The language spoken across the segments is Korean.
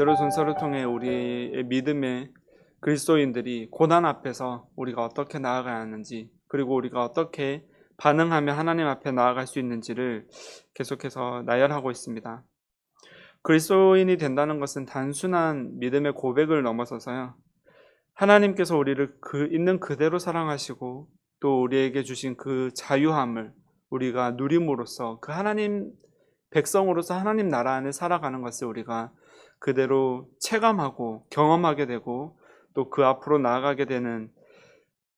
베드로전서를 통해 우리의 믿음의 그리스도인들이 고난 앞에서 우리가 어떻게 나아가야 하는지, 그리고 우리가 어떻게 반응하며 하나님 앞에 나아갈 수 있는지를 계속해서 나열하고 있습니다. 그리스도인이 된다는 것은 단순한 믿음의 고백을 넘어서서요, 하나님께서 우리를 있는 그대로 사랑하시고 또 우리에게 주신 그 자유함을 우리가 누림으로써 그 하나님 백성으로서 하나님 나라 안에 살아가는 것을 우리가 그대로 체감하고 경험하게 되고 또 그 앞으로 나아가게 되는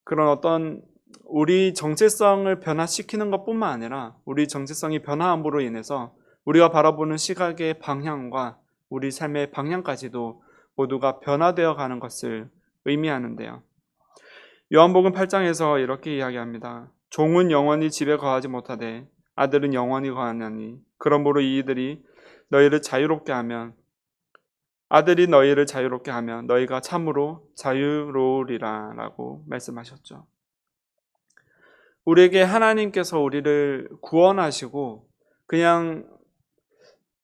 그런 어떤 우리 정체성을 변화시키는 것뿐만 아니라 우리 정체성이 변화함으로 인해서 우리가 바라보는 시각의 방향과 우리 삶의 방향까지도 모두가 변화되어 가는 것을 의미하는데요. 요한복음 8장에서 이렇게 이야기합니다. 종은 영원히 집에 거하지 못하되 아들은 영원히 거하나니 그러므로 이들이 너희를 자유롭게 하면 아들이 너희를 자유롭게 하면 너희가 참으로 자유로우리라 라고 말씀하셨죠. 우리에게 하나님께서 우리를 구원하시고 그냥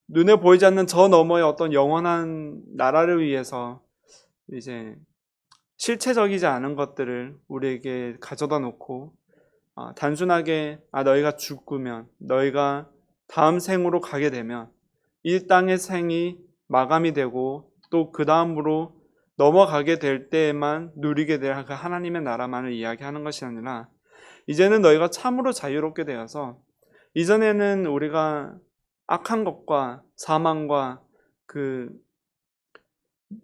눈에 보이지 않는 저 너머의 어떤 영원한 나라를 위해서 이제 실체적이지 않은 것들을 우리에게 가져다 놓고 단순하게 너희가 죽으면 너희가 다음 생으로 가게 되면 이 땅의 생이 마감이 되고 또 그 다음으로 넘어가게 될 때에만 누리게 될 그 하나님의 나라만을 이야기하는 것이 아니라 이제는 너희가 참으로 자유롭게 되어서 이전에는 우리가 악한 것과 사망과 그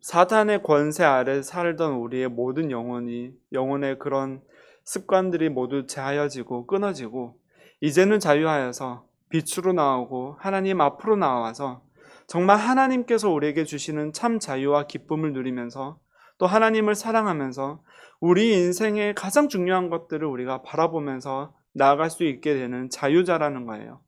사탄의 권세 아래 살던 우리의 모든 영혼의 그런 습관들이 모두 제하여지고 끊어지고 이제는 자유하여서 빛으로 나오고 하나님 앞으로 나와서 정말 하나님께서 우리에게 주시는 참 자유와 기쁨을 누리면서 또 하나님을 사랑하면서 우리 인생의 가장 중요한 것들을 우리가 바라보면서 나아갈 수 있게 되는 자유자라는 거예요.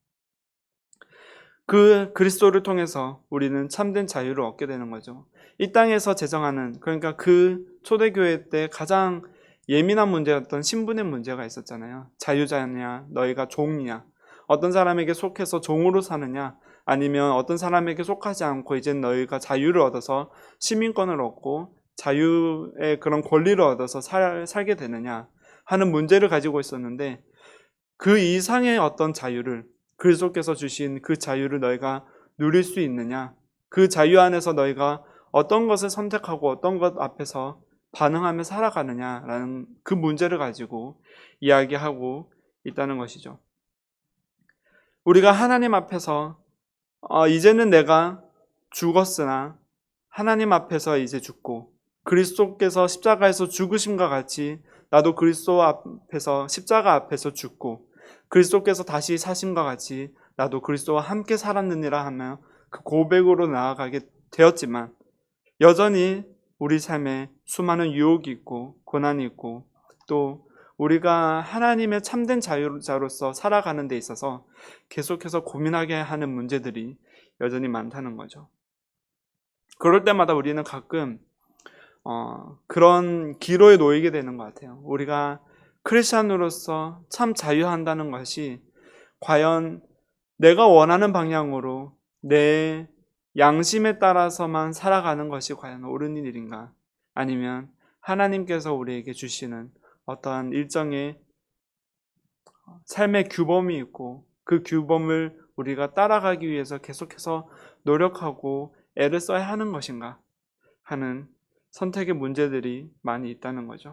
그 그리스도를 통해서 우리는 참된 자유를 얻게 되는 거죠. 이 땅에서 제정하는, 그러니까 그 초대교회 때 가장 예민한 문제였던 신분의 문제가 있었잖아요. 자유자냐 너희가 종이냐, 어떤 사람에게 속해서 종으로 사느냐 아니면 어떤 사람에게 속하지 않고 이제 너희가 자유를 얻어서 시민권을 얻고 자유의 그런 권리를 얻어서 살게 되느냐 하는 문제를 가지고 있었는데, 그 이상의 어떤 자유를, 그리스도께서 주신 그 자유를 너희가 누릴 수 있느냐, 그 자유 안에서 너희가 어떤 것을 선택하고 어떤 것 앞에서 반응하며 살아가느냐라는 그 문제를 가지고 이야기하고 있다는 것이죠. 우리가 하나님 앞에서 이제는 내가 죽었으나 하나님 앞에서 이제 죽고 그리스도께서 십자가에서 죽으심과 같이 나도 그리스도 앞에서 십자가 앞에서 죽고 그리스도께서 다시 사심과 같이 나도 그리스도와 함께 살았느니라 하며 그 고백으로 나아가게 되었지만 여전히 우리 삶에 수많은 유혹이 있고 고난이 있고 또 우리가 하나님의 참된 자유자로서 살아가는 데 있어서 계속해서 고민하게 하는 문제들이 여전히 많다는 거죠. 그럴 때마다 우리는 가끔 그런 기로에 놓이게 되는 것 같아요. 우리가 크리스찬으로서 참 자유한다는 것이 과연 내가 원하는 방향으로 내 양심에 따라서만 살아가는 것이 과연 옳은 일인가? 아니면 하나님께서 우리에게 주시는 어떠한 일정의 삶의 규범이 있고 그 규범을 우리가 따라가기 위해서 계속해서 노력하고 애를 써야 하는 것인가 하는 선택의 문제들이 많이 있다는 거죠.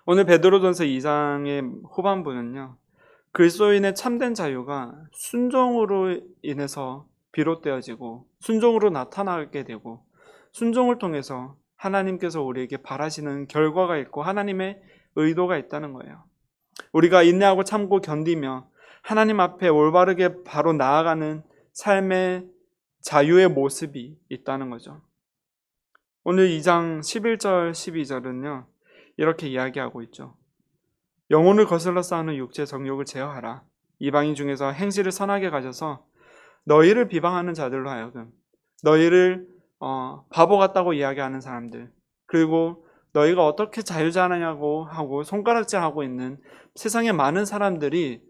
오늘 베드로전서 2장의 후반부는요, 그리스도인의 참된 자유가 순종으로 인해서 비롯되어지고 순종으로 나타나게 되고 순종을 통해서 하나님께서 우리에게 바라시는 결과가 있고 하나님의 의도가 있다는 거예요. 우리가 인내하고 참고 견디며 하나님 앞에 올바르게 바로 나아가는 삶의 자유의 모습이 있다는 거죠. 오늘 2장 11절 12절은요 이렇게 이야기하고 있죠. 영혼을 거슬러 싸우는 육체 정욕을 제어하라. 이방인 중에서 행실을 선하게 가져서 너희를 비방하는 자들로 하여금 너희를 바보 같다고 이야기하는 사람들, 그리고 너희가 어떻게 자유자냐고 하고 손가락질하고 있는 세상의 많은 사람들이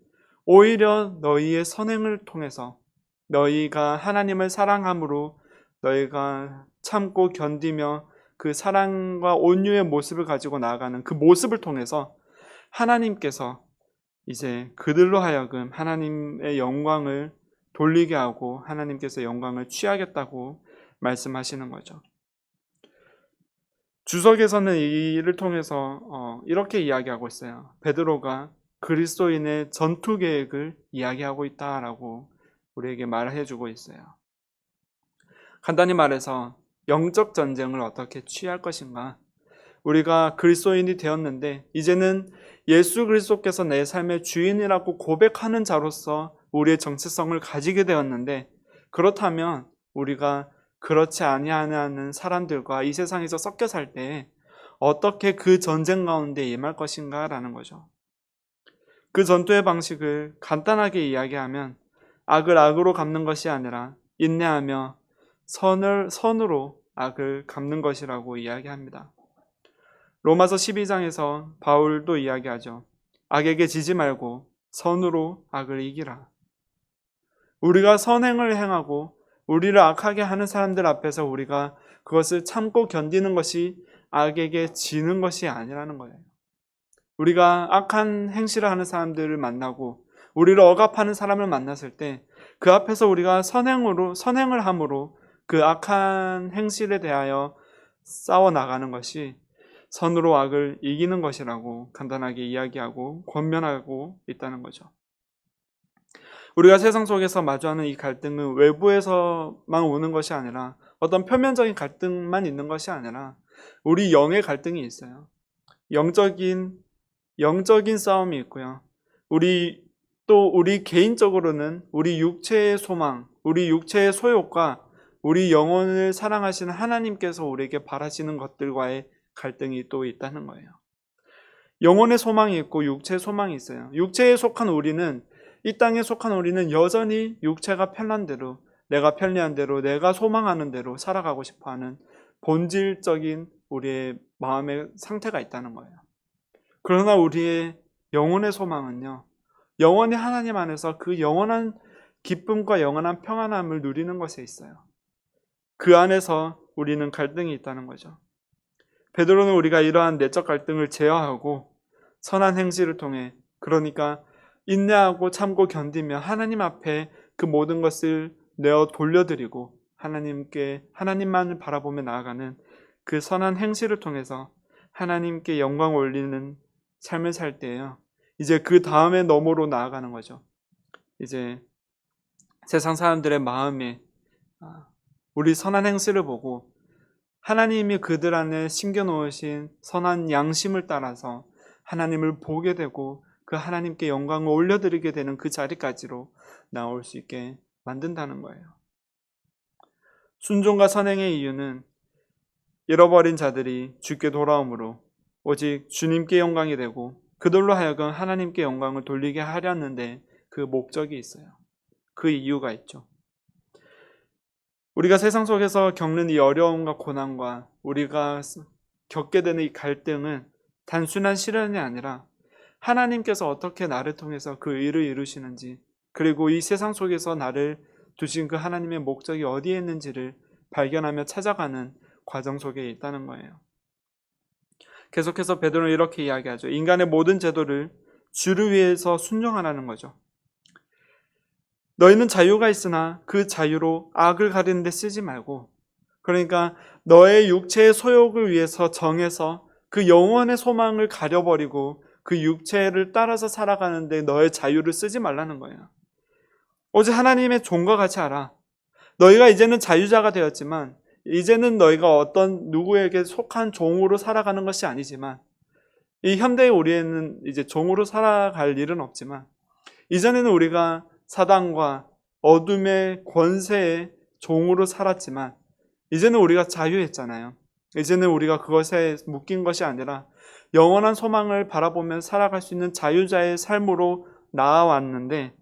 오히려 너희의 선행을 통해서 너희가 하나님을 사랑함으로 너희가 참고 견디며 그 사랑과 온유의 모습을 가지고 나아가는 그 모습을 통해서 하나님께서 이제 그들로 하여금 하나님의 영광을 돌리게 하고 하나님께서 영광을 취하겠다고 말씀하시는 거죠. 주석에서는 이를 통해서 이렇게 이야기하고 있어요. 베드로가 그리스도인의 전투 계획을 이야기하고 있다라고 우리에게 말해주고 있어요. 간단히 말해서 영적 전쟁을 어떻게 취할 것인가? 우리가 그리스도인이 되었는데 이제는 예수 그리스도께서 내 삶의 주인이라고 고백하는 자로서 우리의 정체성을 가지게 되었는데, 그렇다면 우리가 그렇지 아니하는 사람들과 이 세상에서 섞여 살 때 어떻게 그 전쟁 가운데 임할 것인가 라는 거죠. 그 전투의 방식을 간단하게 이야기하면 악을 악으로 갚는 것이 아니라 인내하며 선으로 악을 갚는 것이라고 이야기합니다. 로마서 12장에서 바울도 이야기하죠. 악에게 지지 말고 선으로 악을 이기라. 우리가 선행을 행하고 우리를 악하게 하는 사람들 앞에서 우리가 그것을 참고 견디는 것이 악에게 지는 것이 아니라는 거예요. 우리가 악한 행실을 하는 사람들을 만나고 우리를 억압하는 사람을 만났을 때 그 앞에서 우리가 선행을 함으로 그 악한 행실에 대하여 싸워 나가는 것이 선으로 악을 이기는 것이라고 간단하게 이야기하고 권면하고 있다는 거죠. 우리가 세상 속에서 마주하는 이 갈등은 외부에서만 오는 것이 아니라 어떤 표면적인 갈등만 있는 것이 아니라 우리 영의 갈등이 있어요. 영적인 싸움이 있고요. 우리 개인적으로는 우리 육체의 소망, 우리 육체의 소욕과 우리 영혼을 사랑하시는 하나님께서 우리에게 바라시는 것들과의 갈등이 또 있다는 거예요. 영혼의 소망이 있고 육체의 소망이 있어요. 육체에 속한 우리는, 이 땅에 속한 우리는 여전히 육체가 편한 대로, 내가 편리한 대로, 내가 소망하는 대로 살아가고 싶어하는 본질적인 우리의 마음의 상태가 있다는 거예요. 그러나 우리의 영혼의 소망은요, 영원히 하나님 안에서 그 영원한 기쁨과 영원한 평안함을 누리는 것에 있어요. 그 안에서 우리는 갈등이 있다는 거죠. 베드로는 우리가 이러한 내적 갈등을 제어하고 선한 행실을 통해, 그러니까 인내하고 참고 견디며 하나님 앞에 그 모든 것을 내어 돌려드리고 하나님만을 바라보며 나아가는 그 선한 행실을 통해서 하나님께 영광 올리는 삶을 살 때예요. 이제 그 다음에 너머로 나아가는 거죠. 이제 세상 사람들의 마음에 우리 선한 행실을 보고 하나님이 그들 안에 심겨놓으신 선한 양심을 따라서 하나님을 보게 되고 그 하나님께 영광을 올려드리게 되는 그 자리까지로 나올 수 있게 만든다는 거예요. 순종과 선행의 이유는 잃어버린 자들이 주께 돌아오므로 오직 주님께 영광이 되고 그들로 하여금 하나님께 영광을 돌리게 하려는데 그 목적이 있어요. 그 이유가 있죠. 우리가 세상 속에서 겪는 이 어려움과 고난과 우리가 겪게 되는 이 갈등은 단순한 시련이 아니라 하나님께서 어떻게 나를 통해서 그 일을 이루시는지, 그리고 이 세상 속에서 나를 두신 그 하나님의 목적이 어디에 있는지를 발견하며 찾아가는 과정 속에 있다는 거예요. 계속해서 베드로는 이렇게 이야기하죠. 인간의 모든 제도를 주를 위해서 순종하라는 거죠. 너희는 자유가 있으나 그 자유로 악을 가리는 데 쓰지 말고, 그러니까 너의 육체의 소욕을 위해서 정해서 그 영원의 소망을 가려버리고 그 육체를 따라서 살아가는데 너의 자유를 쓰지 말라는 거예요. 오직 하나님의 종과 같이 알아. 너희가 이제는 자유자가 되었지만 이제는 너희가 어떤 누구에게 속한 종으로 살아가는 것이 아니지만, 이 현대의 우리에는 이제 종으로 살아갈 일은 없지만 이전에는 우리가 사단과 어둠의 권세의 종으로 살았지만 이제는 우리가 자유했잖아요. 이제는 우리가 그것에 묶인 것이 아니라 영원한 소망을 바라보며 살아갈 수 있는 자유자의 삶으로 나아왔는데,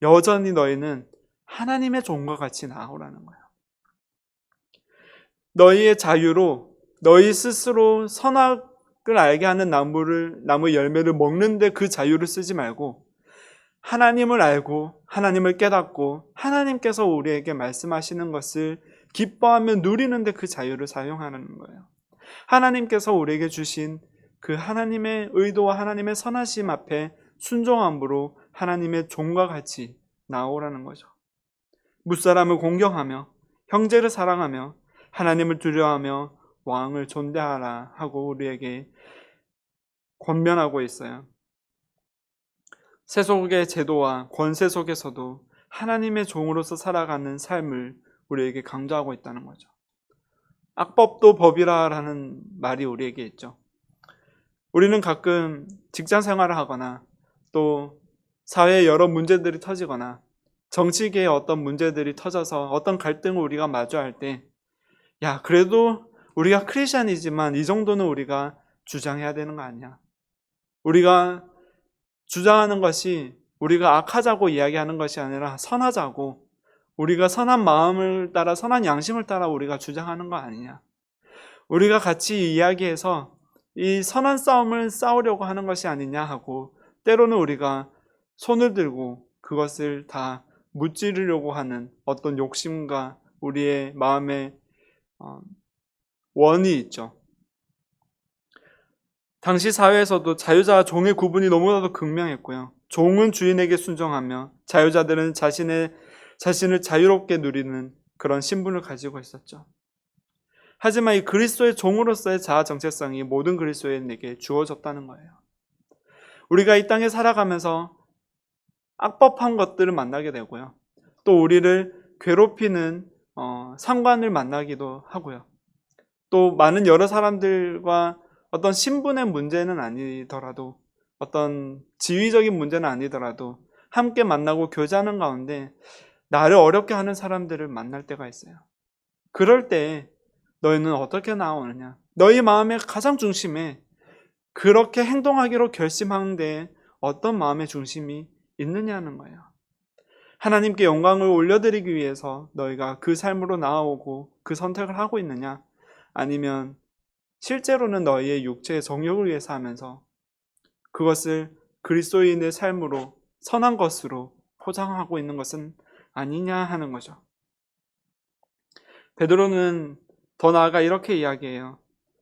여전히 너희는 하나님의 종과 같이 나아오라는 거예요. 너희의 자유로 너희 스스로 선악을 알게 하는 나무 열매를 먹는데 그 자유를 쓰지 말고 하나님을 알고 하나님을 깨닫고 하나님께서 우리에게 말씀하시는 것을 기뻐하며 누리는데 그 자유를 사용하는 거예요. 하나님께서 우리에게 주신 그 하나님의 의도와 하나님의 선하심 앞에 순종함으로 하나님의 종과 같이 나오라는 거죠. 무사람을 공경하며 형제를 사랑하며 하나님을 두려워하며 왕을 존대하라 하고 우리에게 권면하고 있어요. 세속의 제도와 권세 속에서도 하나님의 종으로서 살아가는 삶을 우리에게 강조하고 있다는 거죠. 악법도 법이라라는 말이 우리에게 있죠. 우리는 가끔 직장 생활을 하거나 또 사회에 여러 문제들이 터지거나 정치계에 어떤 문제들이 터져서 어떤 갈등을 우리가 마주할 때, 야, 그래도 우리가 크리스찬이지만 이 정도는 우리가 주장해야 되는 거 아니야. 우리가 주장하는 것이 우리가 악하자고 이야기하는 것이 아니라 선하자고, 우리가 선한 마음을 따라 선한 양심을 따라 우리가 주장하는 거 아니냐. 우리가 같이 이야기해서 이 선한 싸움을 싸우려고 하는 것이 아니냐 하고 때로는 우리가 손을 들고 그것을 다 무찌르려고 하는 어떤 욕심과 우리의 마음에 원이 있죠. 당시 사회에서도 자유자와 종의 구분이 너무나도 극명했고요. 종은 주인에게 순종하며 자유자들은 자신을 자유롭게 누리는 그런 신분을 가지고 있었죠. 하지만 이 그리스도의 종으로서의 자아 정체성이 모든 그리스도인에게 주어졌다는 거예요. 우리가 이 땅에 살아가면서 악법한 것들을 만나게 되고요. 또 우리를 괴롭히는 상관을 만나기도 하고요. 또 많은 여러 사람들과 어떤 신분의 문제는 아니더라도 어떤 지위적인 문제는 아니더라도 함께 만나고 교제하는 가운데 나를 어렵게 하는 사람들을 만날 때가 있어요. 그럴 때 너희는 어떻게 나오느냐? 너희 마음의 가장 중심에 그렇게 행동하기로 결심한 데 어떤 마음의 중심이 있느냐는 거예요. 하나님께 영광을 올려드리기 위해서 너희가 그 삶으로 나아오고 그 선택을 하고 있느냐? 아니면 실제로는 너희의 육체의 정욕을 위해서 하면서 그것을 그리스도인의 삶으로 선한 것으로 포장하고 있는 것은 아니냐 하는 거죠. 베드로는 더 나아가 이렇게 이야기해요.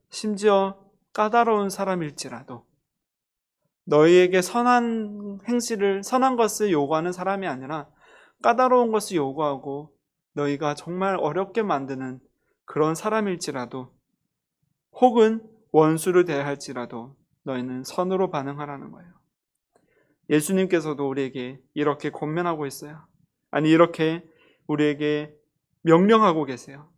심지어 까다로운 사람일지라도 너희에게 선한 행실을, 선한 것을 요구하는 사람이 아니라 까다로운 것을 요구하고 너희가 정말 어렵게 만드는 그런 사람일지라도 혹은 원수를 대할지라도 너희는 선으로 반응하라는 거예요. 예수님께서도 우리에게 이렇게 권면하고 있어요. 아니, 이렇게 우리에게 명령하고 계세요.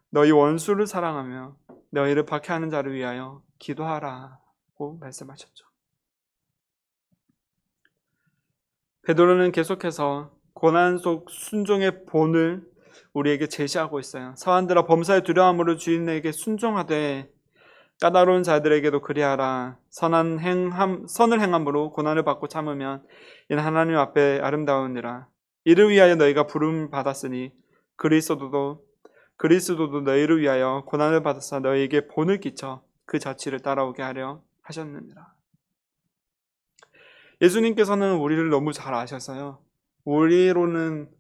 너희 원수를 사랑하며 너희를 박해하는 자를 위하여 기도하라고 말씀하셨죠. 베드로는 계속해서 고난 속 순종의 본을 우리에게 제시하고 있어요. 사환들아 범사의 두려움으로 주인에게 순종하되 까다로운 자들에게도 그리하라. 선을 행함으로 고난을 받고 참으면 이는 하나님 앞에 아름다우니라. 이를 위하여 너희가 부름 받았으니 그리스도도 너희를 위하여 고난을 받아서 너희에게 본을 끼쳐 그 자취를 따라오게 하려 하셨느니라. 예수님께서는 우리를 너무 잘 아셔서요. 우리로는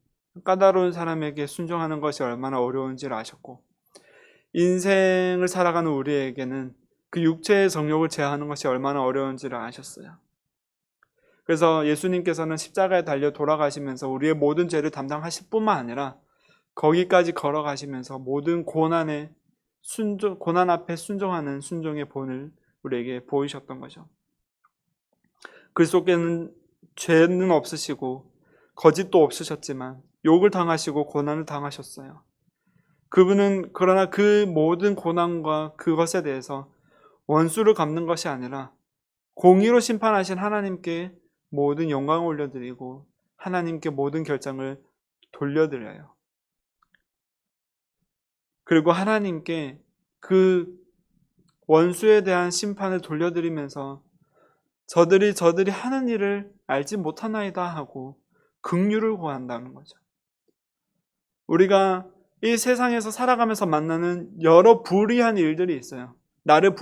까다로운 사람에게 순종하는 것이 얼마나 어려운지를 아셨고 인생을 살아가는 우리에게는 그 육체의 정욕을 제어하는 것이 얼마나 어려운지를 아셨어요. 그래서 예수님께서는 십자가에 달려 돌아가시면서 우리의 모든 죄를 담당하실 뿐만 아니라 거기까지 걸어가시면서 모든 고난 앞에 순종하는 순종의 본을 우리에게 보이셨던 거죠. 그리스도께는 죄는 없으시고 거짓도 없으셨지만 욕을 당하시고 고난을 당하셨어요. 그분은 그러나 그 모든 고난과 그것에 대해서 원수를 갚는 것이 아니라 공의로 심판하신 하나님께 모든 영광을 올려드리고 하나님께 모든 결정을 돌려드려요. 그리고 하나님께 그 원수에 대한 심판을 돌려드리면서 저들이 하는 일을 알지 못하나이다 하고 긍휼을 구한다는 거죠. 우리가 이 세상에서 살아가면서 만나는 여러 불의한 일들이 있어요. 나를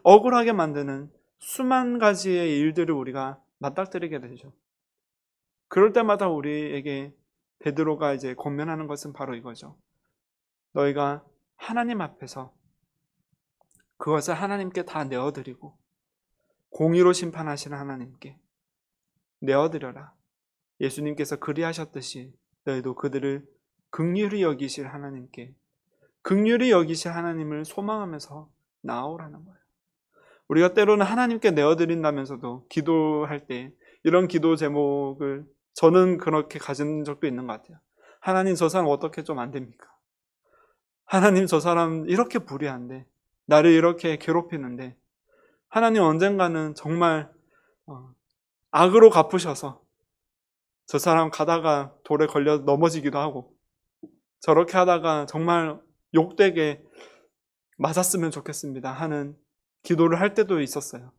억울하게 만드는 수만 가지의 일들을 우리가 맞닥뜨리게 되죠. 그럴 때마다 우리에게 베드로가 이제 권면하는 것은 바로 이거죠. 너희가 하나님 앞에서 그것을 하나님께 다 내어드리고 공의로 심판하시는 하나님께 내어드려라. 예수님께서 그리하셨듯이 너희도 그들을 긍휼히 여기실 하나님께, 긍휼히 여기실 하나님을 소망하면서 나아오라는 거예요. 우리가 때로는 하나님께 내어드린다면서도 기도할 때 이런 기도 제목을 저는 그렇게 가진 적도 있는 것 같아요. 하나님, 저 사람 어떻게 좀 안 됩니까? 하나님, 저 사람 이렇게 불의한데, 나를 이렇게 괴롭히는데, 하나님 언젠가는 정말 악으로 갚으셔서 저 사람 가다가 돌에 걸려 넘어지기도 하고, 저렇게 하다가 정말 욕되게 맞았으면 좋겠습니다 하는 기도를 할 때도 있었어요.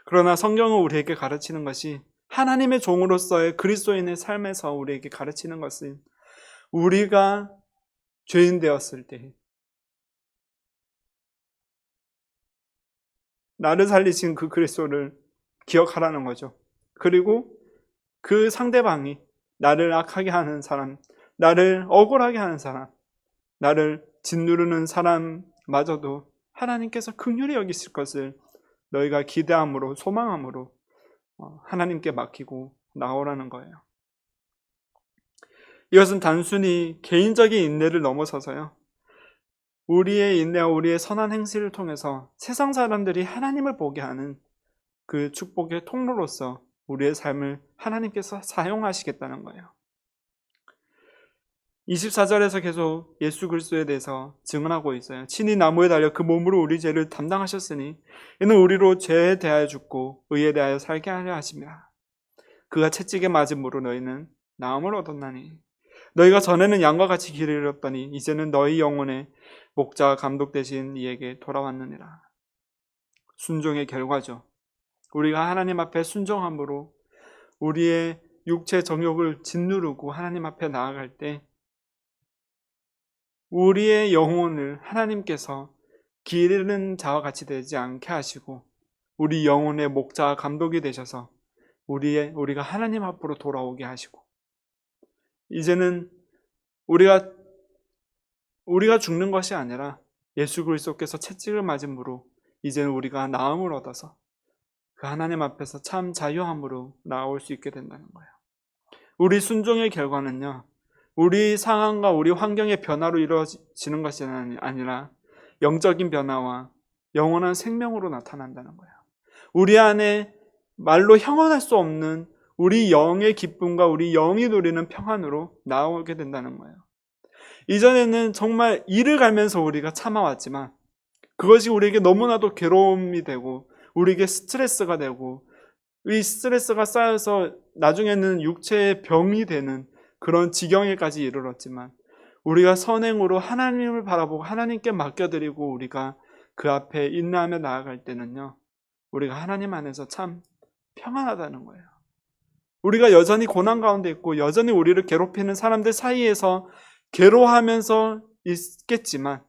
그러나 성경은 우리에게 가르치는 것이, 하나님의 종으로서의 그리스도인의 삶에서 우리에게 가르치는 것은, 우리가 죄인 되었을 때 나를 살리신 그 그리스도를 기억하라는 거죠. 그리고 그 상대방이 나를 악하게 하는 사람, 나를 억울하게 하는 사람, 나를 짓누르는 사람마저도 하나님께서 긍휼히 여기실 것을 너희가 기대함으로, 소망함으로 하나님께 맡기고 나오라는 거예요. 이것은 단순히 개인적인 인내를 넘어서서요, 우리의 인내와 우리의 선한 행실을 통해서 세상 사람들이 하나님을 보게 하는 그 축복의 통로로서 우리의 삶을 하나님께서 사용하시겠다는 거예요. 24절에서 계속 예수 그리스도에 대해서 증언하고 있어요. 친히 나무에 달려 그 몸으로 우리 죄를 담당하셨으니 이는 우리로 죄에 대하여 죽고 의에 대하여 살게 하려 하심이라. 그가 채찍에 맞음으로 너희는 나음을 얻었나니 너희가 전에는 양과 같이 길을 잃었더니 이제는 너희 영혼의 목자와 감독 되신 이에게 돌아왔느니라. 순종의 결과죠. 우리가 하나님 앞에 순종함으로 우리의 육체 정욕을 짓누르고 하나님 앞에 나아갈 때 우리의 영혼을 하나님께서 길 잃는 자와 같이 되지 않게 하시고 우리 영혼의 목자와 감독이 되셔서 우리가 하나님 앞으로 돌아오게 하시고, 이제는 우리가 죽는 것이 아니라 예수 그리스도께서 채찍을 맞음으로 이제는 우리가 나음을 얻어서 그 하나님 앞에서 참 자유함으로 나올 수 있게 된다는 거예요. 우리 순종의 결과는요, 우리 상황과 우리 환경의 변화로 이루어지는 것이 아니라 영적인 변화와 영원한 생명으로 나타난다는 거예요. 우리 안에 말로 형언할 수 없는 우리 영의 기쁨과 우리 영이 누리는 평안으로 나오게 된다는 거예요. 이전에는 정말 이를 갈면서 우리가 참아왔지만 그것이 우리에게 너무나도 괴로움이 되고 우리에게 스트레스가 되고 이 스트레스가 쌓여서 나중에는 육체의 병이 되는 그런 지경에까지 이르렀지만, 우리가 선행으로 하나님을 바라보고 하나님께 맡겨드리고 우리가 그 앞에 인내하며 나아갈 때는요, 우리가 하나님 안에서 참 평안하다는 거예요. 우리가 여전히 고난 가운데 있고 여전히 우리를 괴롭히는 사람들 사이에서 괴로워하면서 있겠지만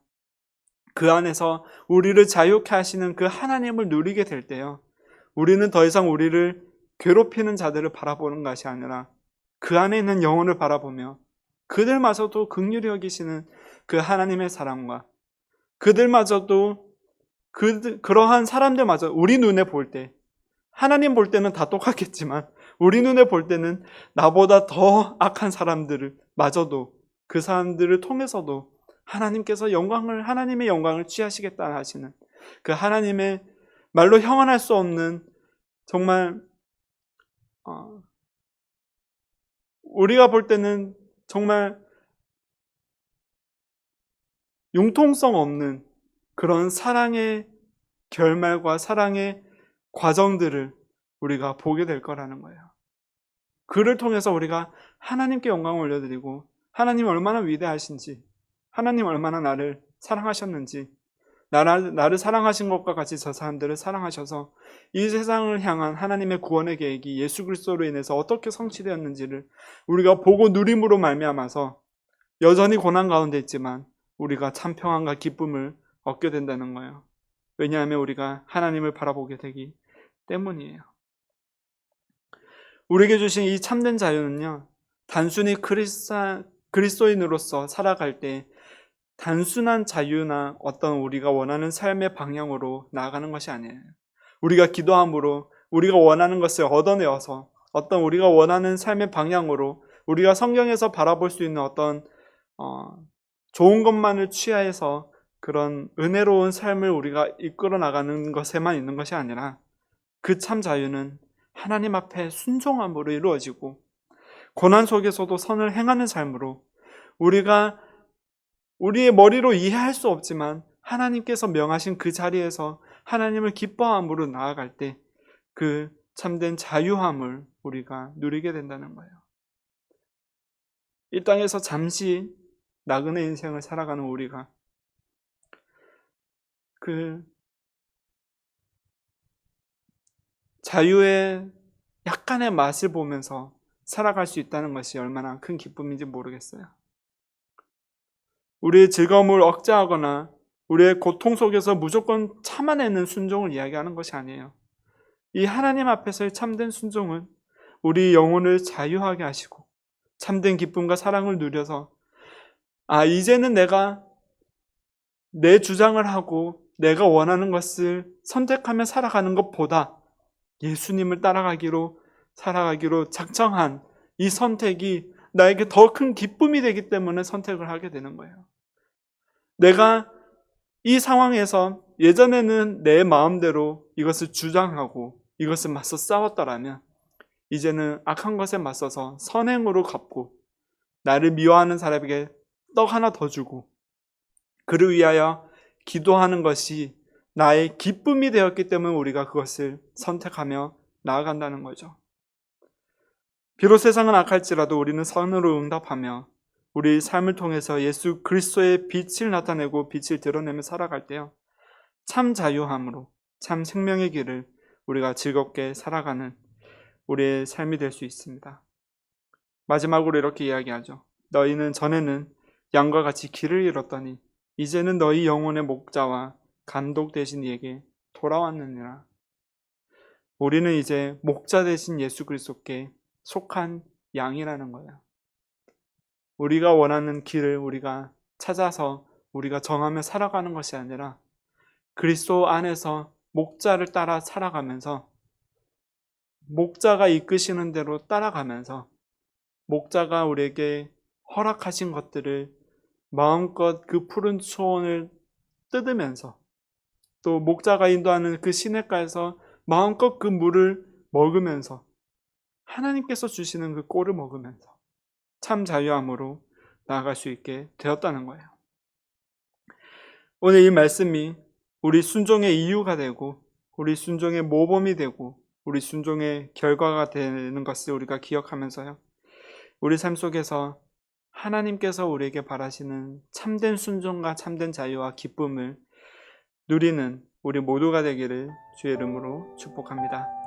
그 안에서 우리를 자유케 하시는 그 하나님을 누리게 될 때요, 우리는 더 이상 우리를 괴롭히는 자들을 바라보는 것이 아니라 그 안에 있는 영혼을 바라보며 그들마저도 긍휼히 여기시는 그 하나님의 사랑과 그들마저도 그러한 사람들마저 우리 눈에 볼 때, 하나님 볼 때는 다 똑같겠지만 우리 눈에 볼 때는 나보다 더 악한 사람들을 마저도 그 사람들을 통해서도 하나님께서 하나님의 영광을 취하시겠다 하시는 그 하나님의 말로 형언할 수 없는 정말 우리가 볼 때는 정말 융통성 없는 그런 사랑의 결말과 사랑의 과정들을 우리가 보게 될 거라는 거예요. 그를 통해서 우리가 하나님께 영광을 올려드리고 하나님이 얼마나 위대하신지, 하나님 얼마나 나를 사랑하셨는지, 나를 사랑하신 것과 같이 저 사람들을 사랑하셔서 이 세상을 향한 하나님의 구원의 계획이 예수 그리스도로 인해서 어떻게 성취되었는지를 우리가 보고 누림으로 말미암아서 여전히 고난 가운데 있지만 우리가 참 평안과 기쁨을 얻게 된다는 거예요. 왜냐하면 우리가 하나님을 바라보게 되기 때문이에요. 우리에게 주신 이 참된 자유는요, 단순히 그리스도인으로서 살아갈 때 단순한 자유나 어떤 우리가 원하는 삶의 방향으로 나아가는 것이 아니에요. 우리가 기도함으로 우리가 원하는 것을 얻어내어서 어떤 우리가 원하는 삶의 방향으로 우리가 성경에서 바라볼 수 있는 어떤 좋은 것만을 취하해서 그런 은혜로운 삶을 우리가 이끌어 나가는 것에만 있는 것이 아니라 그 참 자유는 하나님 앞에 순종함으로 이루어지고 고난 속에서도 선을 행하는 삶으로 우리가 우리의 머리로 이해할 수 없지만 하나님께서 명하신 그 자리에서 하나님을 기뻐함으로 나아갈 때 그 참된 자유함을 우리가 누리게 된다는 거예요. 이 땅에서 잠시 나그네 인생을 살아가는 우리가 그 자유의 약간의 맛을 보면서 살아갈 수 있다는 것이 얼마나 큰 기쁨인지 모르겠어요. 우리의 즐거움을 억제하거나 우리의 고통 속에서 무조건 참아내는 순종을 이야기하는 것이 아니에요. 이 하나님 앞에서의 참된 순종은 우리 영혼을 자유하게 하시고 참된 기쁨과 사랑을 누려서 이제는 내가 내 주장을 하고 내가 원하는 것을 선택하며 살아가는 것보다 예수님을 살아가기로 작정한 이 선택이 나에게 더 큰 기쁨이 되기 때문에 선택을 하게 되는 거예요. 내가 이 상황에서 예전에는 내 마음대로 이것을 주장하고 이것을 맞서 싸웠더라면 이제는 악한 것에 맞서서 선행으로 갚고 나를 미워하는 사람에게 떡 하나 더 주고 그를 위하여 기도하는 것이 나의 기쁨이 되었기 때문에 우리가 그것을 선택하며 나아간다는 거죠. 비록 세상은 악할지라도 우리는 선으로 응답하며 우리 삶을 통해서 예수 그리스도의 빛을 나타내고 빛을 드러내며 살아갈 때요, 참 자유함으로 참 생명의 길을 우리가 즐겁게 살아가는 우리의 삶이 될 수 있습니다. 마지막으로 이렇게 이야기하죠. 너희는 전에는 양과 같이 길을 잃었더니 이제는 너희 영혼의 목자와 감독 되신 이에게 돌아왔느니라. 우리는 이제 목자 되신 예수 그리스도께 속한 양이라는 거예요. 우리가 원하는 길을 우리가 찾아서 우리가 정하며 살아가는 것이 아니라 그리스도 안에서 목자를 따라 살아가면서 목자가 이끄시는 대로 따라가면서 목자가 우리에게 허락하신 것들을 마음껏 그 푸른 초원을 뜯으면서 또 목자가 인도하는 그 시냇가에서 마음껏 그 물을 먹으면서 하나님께서 주시는 그 꼴을 먹으면서 참 자유함으로 나아갈 수 있게 되었다는 거예요. 오늘 이 말씀이 우리 순종의 이유가 되고 우리 순종의 모범이 되고 우리 순종의 결과가 되는 것을 우리가 기억하면서요, 우리 삶 속에서 하나님께서 우리에게 바라시는 참된 순종과 참된 자유와 기쁨을 누리는 우리 모두가 되기를 주의 이름으로 축복합니다.